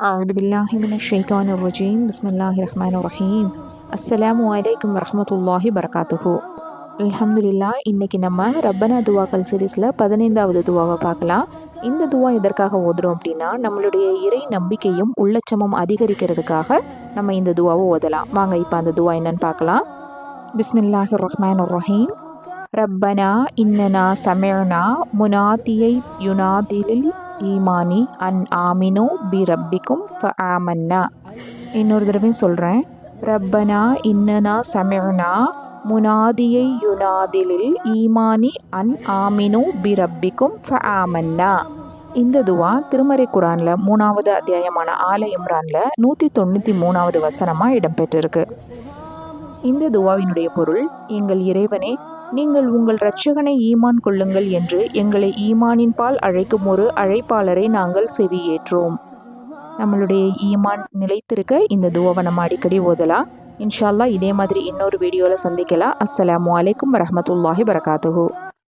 أعوذ بالله من الشيطان الرجيم بسم الله الرحمن الرحيم அஸ்ஸலாமு அலைக்கும் வரஹ்மத்துல்லாஹி பரகாத்துஹு. அல்ஹம்துலில்லா. இன்னைக்கு நம்ம ரப்பனா துவாக்கள் சீரீஸில் 15வது துவாவை பார்க்கலாம். இந்த துவா எதற்காக ஓதுறோம் அப்படின்னா, நம்மளுடைய இறை நம்பிக்கையும் உள்ளச்சமும் அதிகரிக்கிறதுக்காக நம்ம இந்த துவாவை ஓதலாம். வாங்க இப்போ அந்த துவா என்னன்னு பார்க்கலாம். பிஸ்மில்லாஹிர் ரஹ்மானிர் ரஹீம். ரப்பனா இன்னனா சமிஅனா முனாதியை யுனாதிலில் ஈமானி அன் ஆமினு பி ரப்பிக்கும் ஃபஆமன்னா. இன்னொரு தடவை சொல்கிறேன். ரப்பனா இன்னனா சமிஅனா முனாதியை யுனாதிலில் ஈமானி அன் ஆமினு பி ரப்பிக்கும் ஃபஆமன்னா. இந்த துவா திருமறை குரானில் 3வது அத்தியாயமான ஆல இம்ரானில் 193வது வசனமாக இடம்பெற்றிருக்கு. இந்த துவாவினுடைய பொருள், எங்கள் இறைவனே, நீங்கள் உங்கள் இரட்சகனை ஈமான் கொள்ளுங்கள் என்று எங்களை ஈமானின் பால் அழைக்கும் ஒரு அழைப்பாளரை நாங்கள் செவியேற்றோம். நம்மளுடைய ஈமான் நிலைத்திருக்க இந்த துவாவை நம்ம அடிக்கடி ஓதலாம். இன்ஷா அல்லாஹ் இதே மாதிரி இன்னொரு வீடியோவில் சந்திக்கலாம். அஸ்ஸலாமு அலைக்கும் வரஹ்மத்துல்லாஹி பரகாத்துஹு.